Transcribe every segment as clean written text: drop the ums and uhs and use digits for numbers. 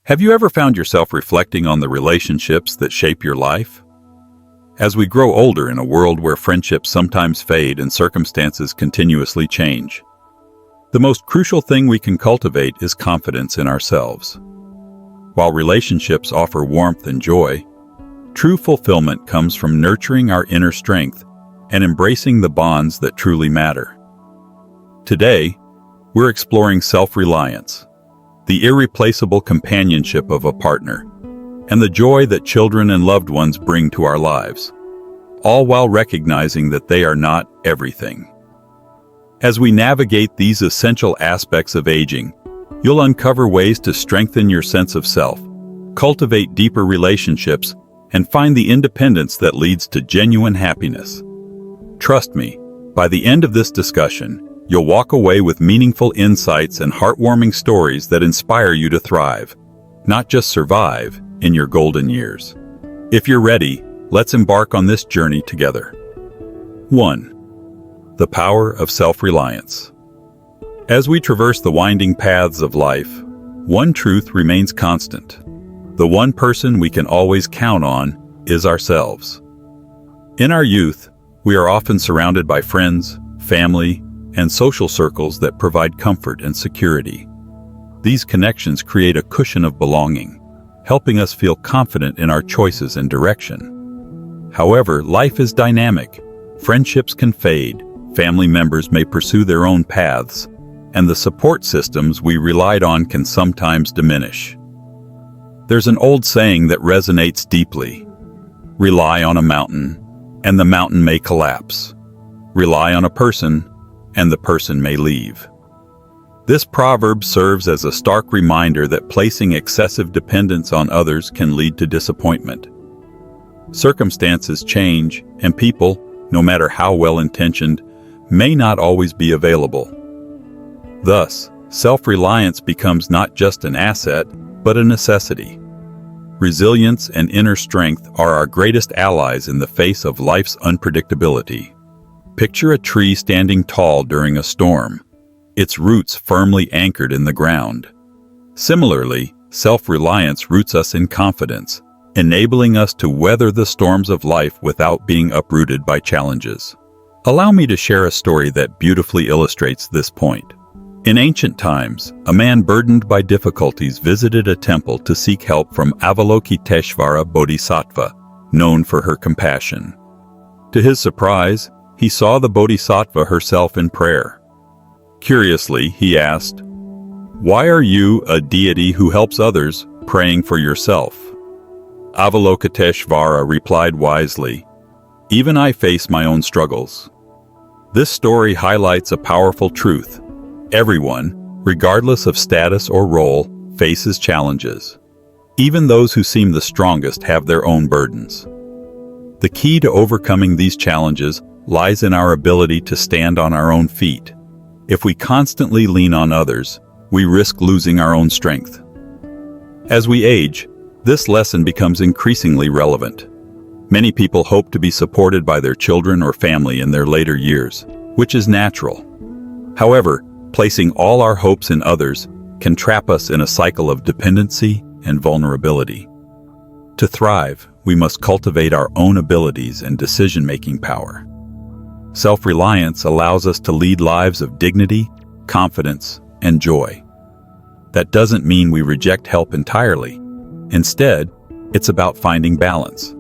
Have you ever found yourself reflecting on the relationships that shape your life? As we grow older in a world where friendships sometimes fade and circumstances continuously change, the most crucial thing we can cultivate is confidence in ourselves. While relationships offer warmth and joy, true fulfillment comes from nurturing our inner strength and embracing the bonds that truly matter. Today, we're exploring self-reliance, the irreplaceable companionship of a partner, and the joy that children and loved ones bring to our lives, all while recognizing that they are not everything. As we navigate these essential aspects of aging, you'll uncover ways to strengthen your sense of self, cultivate deeper relationships, and find the independence that leads to genuine happiness. Trust me, by the end of this discussion, you'll walk away with meaningful insights and heartwarming stories that inspire you to thrive, not just survive, in your golden years. If you're ready, let's embark on this journey together. 1. The power of self-reliance. As we traverse the winding paths of life, one truth remains constant. The one person we can always count on is ourselves. In our youth, we are often surrounded by friends, family, and social circles that provide comfort and security. These connections create a cushion of belonging, helping us feel confident in our choices and direction. However, life is dynamic. Friendships can fade, family members may pursue their own paths, and the support systems we relied on can sometimes diminish. There's an old saying that resonates deeply. Rely on a mountain, and the mountain may collapse. Rely on a person, and the person may leave. This proverb serves as a stark reminder that placing excessive dependence on others can lead to disappointment. Circumstances change, and people, no matter how well-intentioned, may not always be available. Thus, self-reliance becomes not just an asset, but a necessity. Resilience and inner strength are our greatest allies in the face of life's unpredictability. Picture a tree standing tall during a storm, its roots firmly anchored in the ground. Similarly, self-reliance roots us in confidence, enabling us to weather the storms of life without being uprooted by challenges. Allow me to share a story that beautifully illustrates this point. In ancient times, a man burdened by difficulties visited a temple to seek help from Avalokiteshvara Bodhisattva, known for her compassion. To his surprise, he saw the Bodhisattva herself in prayer. Curiously, he asked, "Why are you, a deity who helps others, praying for yourself?" Avalokiteshvara replied wisely, "Even I face my own struggles." This story highlights a powerful truth. Everyone, regardless of status or role, faces challenges. Even those who seem the strongest have their own burdens. The key to overcoming these challenges lies in our ability to stand on our own feet. If we constantly lean on others, we risk losing our own strength. As we age, this lesson becomes increasingly relevant. Many people hope to be supported by their children or family in their later years, which is natural. However, placing all our hopes in others can trap us in a cycle of dependency and vulnerability. To thrive, we must cultivate our own abilities and decision-making power. Self-reliance allows us to lead lives of dignity, confidence, and joy. That doesn't mean we reject help entirely. Instead, it's about finding balance,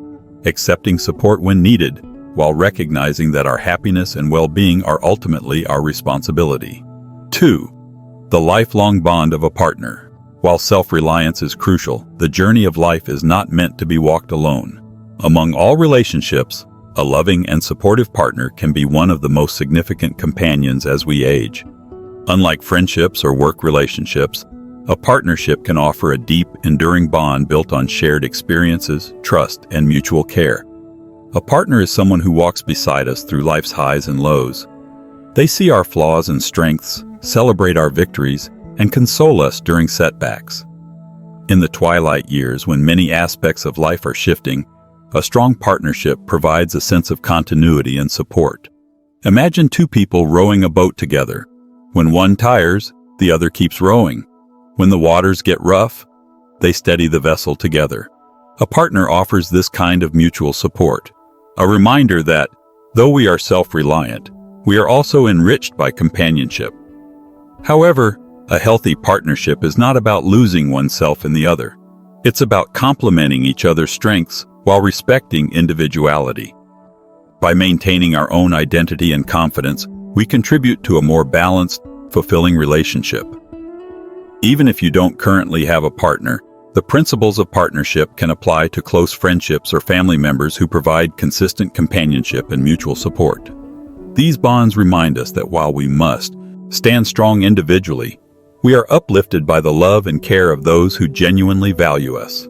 accepting support when needed, while recognizing that our happiness and well-being are ultimately our responsibility. 2. The lifelong bond of a partner. While self-reliance is crucial, the journey of life is not meant to be walked alone. Among all relationships, a loving and supportive partner can be one of the most significant companions as we age. Unlike friendships or work relationships, a partnership can offer a deep, enduring bond built on shared experiences, trust, and mutual care. A partner is someone who walks beside us through life's highs and lows. They see our flaws and strengths, celebrate our victories, and console us during setbacks. In the twilight years, when many aspects of life are shifting, a strong partnership provides a sense of continuity and support. Imagine two people rowing a boat together. When one tires, the other keeps rowing. When the waters get rough, they steady the vessel together. A partner offers this kind of mutual support, a reminder that, though we are self-reliant, we are also enriched by companionship. However, a healthy partnership is not about losing oneself in the other. It's about complementing each other's strengths while respecting individuality. By maintaining our own identity and confidence, we contribute to a more balanced, fulfilling relationship. Even if you don't currently have a partner, the principles of partnership can apply to close friendships or family members who provide consistent companionship and mutual support. These bonds remind us that while we must stand strong individually, we are uplifted by the love and care of those who genuinely value us.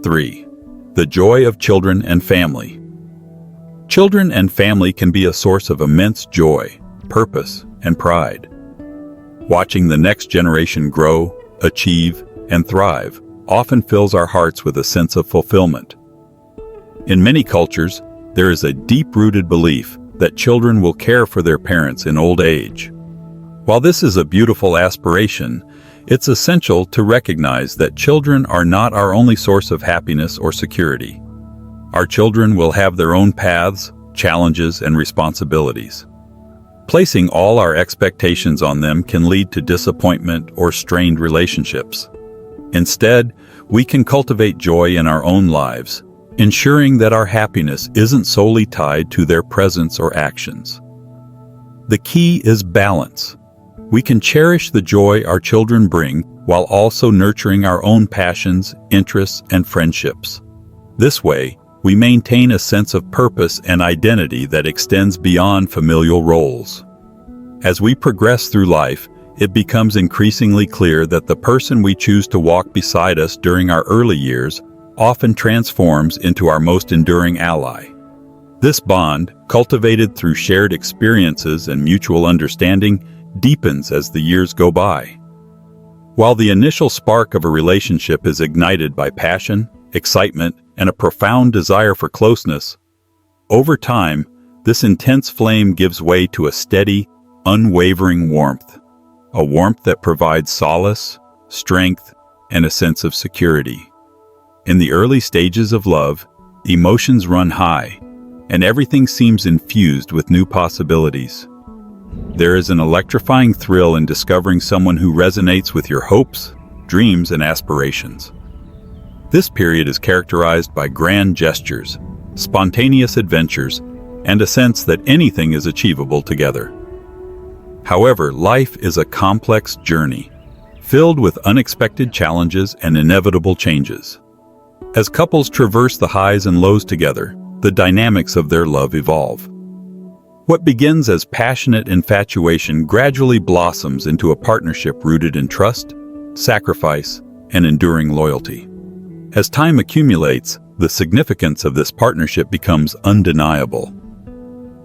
3. The joy of children and family. Children and family can be a source of immense joy, purpose, and pride. Watching the next generation grow, achieve, and thrive often fills our hearts with a sense of fulfillment. In many cultures, there is a deep-rooted belief that children will care for their parents in old age. While this is a beautiful aspiration, it's essential to recognize that children are not our only source of happiness or security. Our children will have their own paths, challenges, and responsibilities. Placing all our expectations on them can lead to disappointment or strained relationships. Instead, we can cultivate joy in our own lives, ensuring that our happiness isn't solely tied to their presence or actions. The key is balance. We can cherish the joy our children bring while also nurturing our own passions, interests, and friendships. This way, we maintain a sense of purpose and identity that extends beyond familial roles. As we progress through life, it becomes increasingly clear that the person we choose to walk beside us during our early years often transforms into our most enduring ally. This bond, cultivated through shared experiences and mutual understanding, deepens as the years go by. While the initial spark of a relationship is ignited by passion, excitement, and a profound desire for closeness, over time, this intense flame gives way to a steady, unwavering warmth, a warmth that provides solace, strength, and a sense of security. In the early stages of love, emotions run high, and everything seems infused with new possibilities. There is an electrifying thrill in discovering someone who resonates with your hopes, dreams, and aspirations. This period is characterized by grand gestures, spontaneous adventures, and a sense that anything is achievable together. However, life is a complex journey, filled with unexpected challenges and inevitable changes. As couples traverse the highs and lows together, the dynamics of their love evolve. What begins as passionate infatuation gradually blossoms into a partnership rooted in trust, sacrifice, and enduring loyalty. As time accumulates, the significance of this partnership becomes undeniable.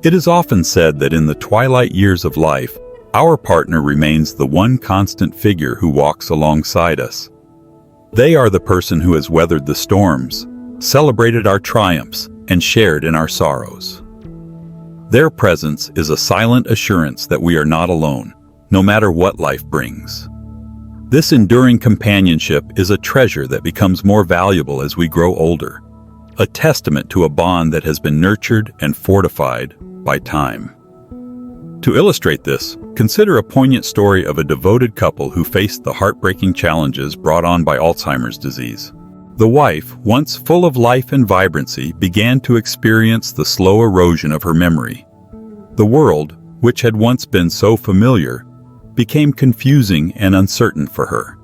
It is often said that in the twilight years of life, our partner remains the one constant figure who walks alongside us. They are the person who has weathered the storms, celebrated our triumphs, and shared in our sorrows. Their presence is a silent assurance that we are not alone, no matter what life brings. This enduring companionship is a treasure that becomes more valuable as we grow older, a testament to a bond that has been nurtured and fortified by time. To illustrate this, consider a poignant story of a devoted couple who faced the heartbreaking challenges brought on by Alzheimer's disease. The wife, once full of life and vibrancy, began to experience the slow erosion of her memory. The world, which had once been so familiar, became confusing and uncertain for her.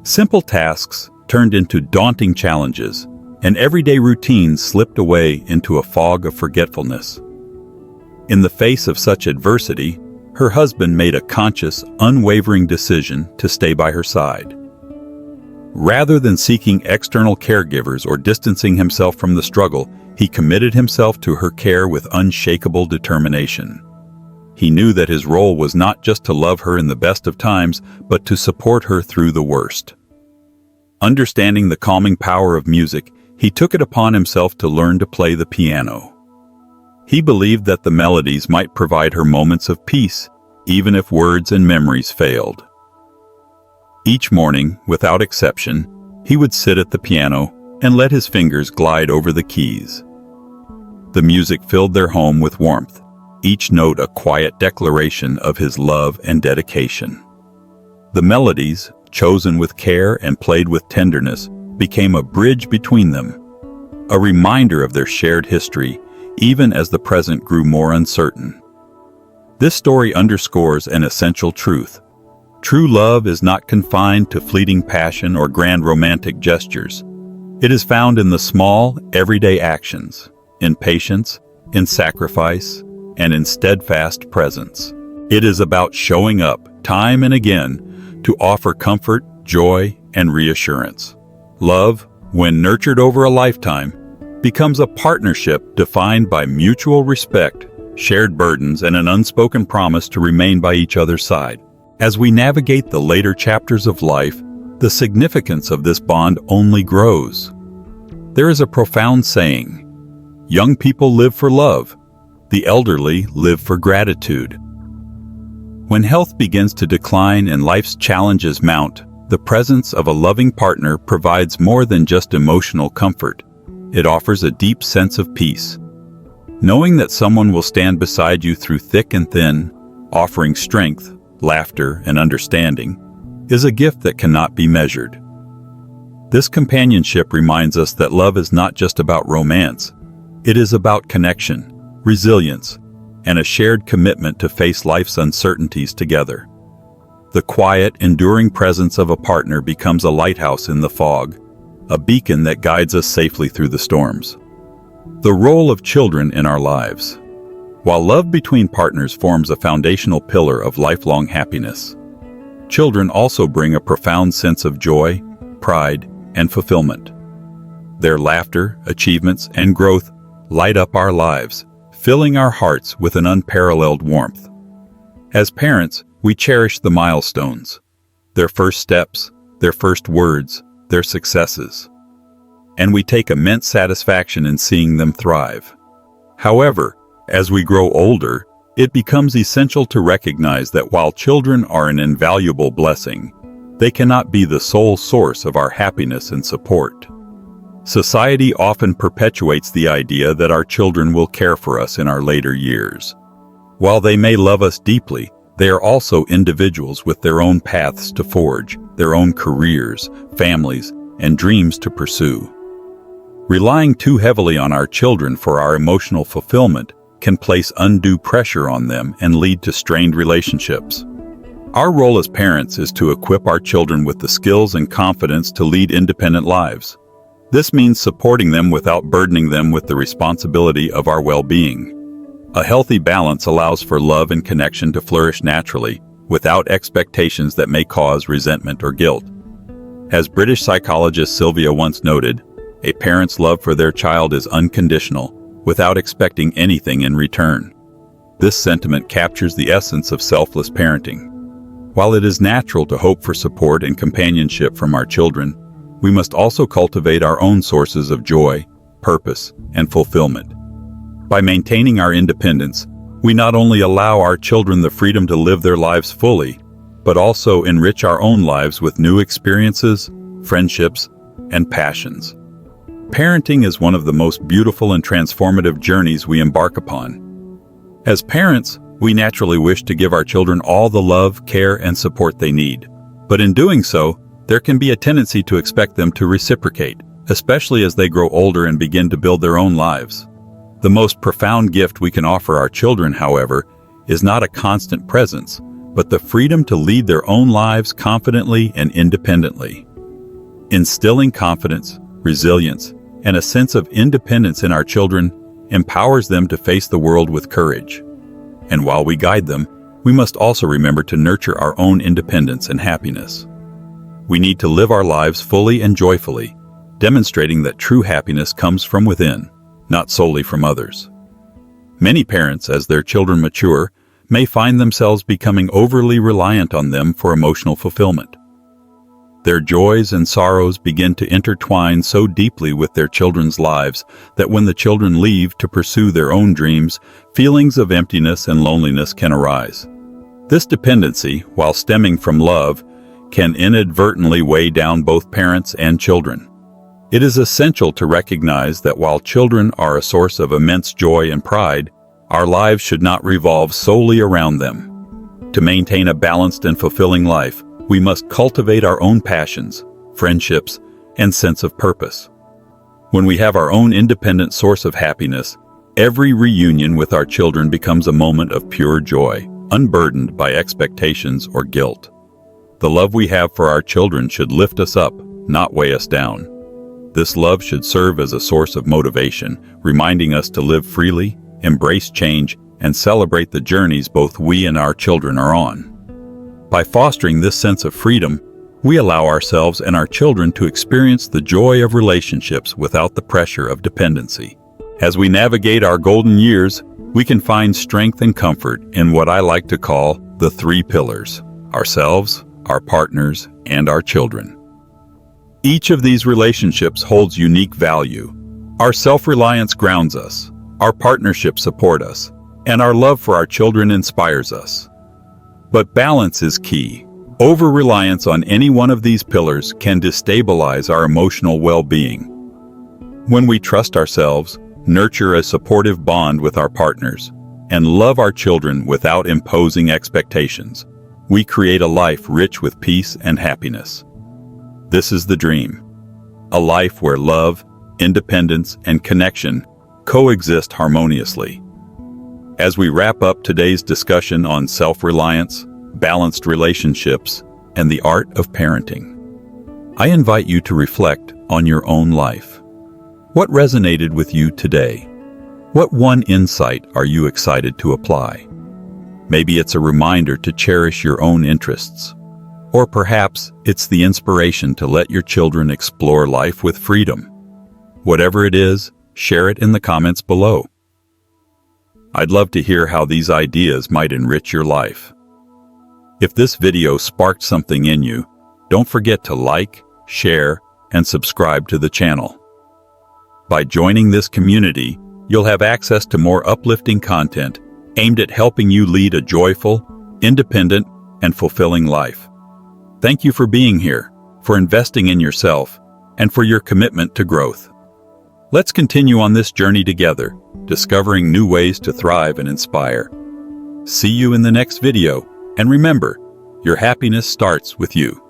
Simple tasks turned into daunting challenges, and everyday routines slipped away into a fog of forgetfulness. In the face of such adversity, her husband made a conscious, unwavering decision to stay by her side. Rather than seeking external caregivers or distancing himself from the struggle, he committed himself to her care with unshakable determination. He knew that his role was not just to love her in the best of times, but to support her through the worst. Understanding the calming power of music, he took it upon himself to learn to play the piano. He believed that the melodies might provide her moments of peace, even if words and memories failed. Each morning, without exception, he would sit at the piano and let his fingers glide over the keys. The music filled their home with warmth, each note a quiet declaration of his love and dedication. The melodies, chosen with care and played with tenderness, became a bridge between them, a reminder of their shared history, even as the present grew more uncertain. This story underscores an essential truth. True love is not confined to fleeting passion or grand romantic gestures. It is found in the small, everyday actions, in patience, in sacrifice, and in steadfast presence. It is about showing up, time and again, to offer comfort, joy, and reassurance. Love, when nurtured over a lifetime, becomes a partnership defined by mutual respect, shared burdens, and an unspoken promise to remain by each other's side. As we navigate the later chapters of life, the significance of this bond only grows. There is a profound saying, "Young people live for love, the elderly live for gratitude." When health begins to decline and life's challenges mount, the presence of a loving partner provides more than just emotional comfort. It offers a deep sense of peace. Knowing that someone will stand beside you through thick and thin, offering strength, laughter, and understanding, is a gift that cannot be measured. This companionship reminds us that love is not just about romance. It is about connection, resilience, and a shared commitment to face life's uncertainties together. The quiet, enduring presence of a partner becomes a lighthouse in the fog, a beacon that guides us safely through the storms. The role of children in our lives. While love between partners forms a foundational pillar of lifelong happiness, children also bring a profound sense of joy, pride, and fulfillment. Their laughter, achievements, and growth light up our lives, filling our hearts with an unparalleled warmth. As parents, we cherish the milestones, their first steps, their first words, their successes, and we take immense satisfaction in seeing them thrive. However, as we grow older, it becomes essential to recognize that while children are an invaluable blessing, they cannot be the sole source of our happiness and support. Society often perpetuates the idea that our children will care for us in our later years. While they may love us deeply, they are also individuals with their own paths to forge, their own careers, families, and dreams to pursue. Relying too heavily on our children for our emotional fulfillment can place undue pressure on them and lead to strained relationships. Our role as parents is to equip our children with the skills and confidence to lead independent lives. This means supporting them without burdening them with the responsibility of our well-being. A healthy balance allows for love and connection to flourish naturally, without expectations that may cause resentment or guilt. As British psychologist Sylvia once noted, a parent's love for their child is unconditional, without expecting anything in return. This sentiment captures the essence of selfless parenting. While it is natural to hope for support and companionship from our children, we must also cultivate our own sources of joy, purpose, and fulfillment. By maintaining our independence, we not only allow our children the freedom to live their lives fully, but also enrich our own lives with new experiences, friendships, and passions. Parenting is one of the most beautiful and transformative journeys we embark upon. As parents, we naturally wish to give our children all the love, care, and support they need. But in doing so, there can be a tendency to expect them to reciprocate, especially as they grow older and begin to build their own lives. The most profound gift we can offer our children, however, is not a constant presence, but the freedom to lead their own lives confidently and independently. Instilling confidence, resilience, and a sense of independence in our children empowers them to face the world with courage. And while we guide them, we must also remember to nurture our own independence and happiness. We need to live our lives fully and joyfully, demonstrating that true happiness comes from within, not solely from others. Many parents, as their children mature, may find themselves becoming overly reliant on them for emotional fulfillment. Their joys and sorrows begin to intertwine so deeply with their children's lives that when the children leave to pursue their own dreams, feelings of emptiness and loneliness can arise. This dependency, while stemming from love, can inadvertently weigh down both parents and children. It is essential to recognize that while children are a source of immense joy and pride, our lives should not revolve solely around them. To maintain a balanced and fulfilling life, we must cultivate our own passions, friendships, and sense of purpose. When we have our own independent source of happiness, every reunion with our children becomes a moment of pure joy, unburdened by expectations or guilt. The love we have for our children should lift us up, not weigh us down. This love should serve as a source of motivation, reminding us to live freely, embrace change, and celebrate the journeys both we and our children are on. By fostering this sense of freedom, we allow ourselves and our children to experience the joy of relationships without the pressure of dependency. As we navigate our golden years, we can find strength and comfort in what I like to call the 3 pillars: ourselves, our partners, and our children. Each of these relationships holds unique value. Our self-reliance grounds us, our partnerships support us, and our love for our children inspires us. But balance is key. Over-reliance on any one of these pillars can destabilize our emotional well-being. When we trust ourselves, nurture a supportive bond with our partners, and love our children without imposing expectations, we create a life rich with peace and happiness. This is the dream. A life where love, independence, and connection coexist harmoniously. As we wrap up today's discussion on self-reliance, balanced relationships, and the art of parenting, I invite you to reflect on your own life. What resonated with you today? What one insight are you excited to apply? Maybe it's a reminder to cherish your own interests. Or perhaps it's the inspiration to let your children explore life with freedom. Whatever it is, share it in the comments below. I'd love to hear how these ideas might enrich your life. If this video sparked something in you, don't forget to like, share, and subscribe to the channel. By joining this community, you'll have access to more uplifting content aimed at helping you lead a joyful, independent, and fulfilling life. Thank you for being here, for investing in yourself, and for your commitment to growth. Let's continue on this journey together, discovering new ways to thrive and inspire. See you in the next video, and remember, your happiness starts with you.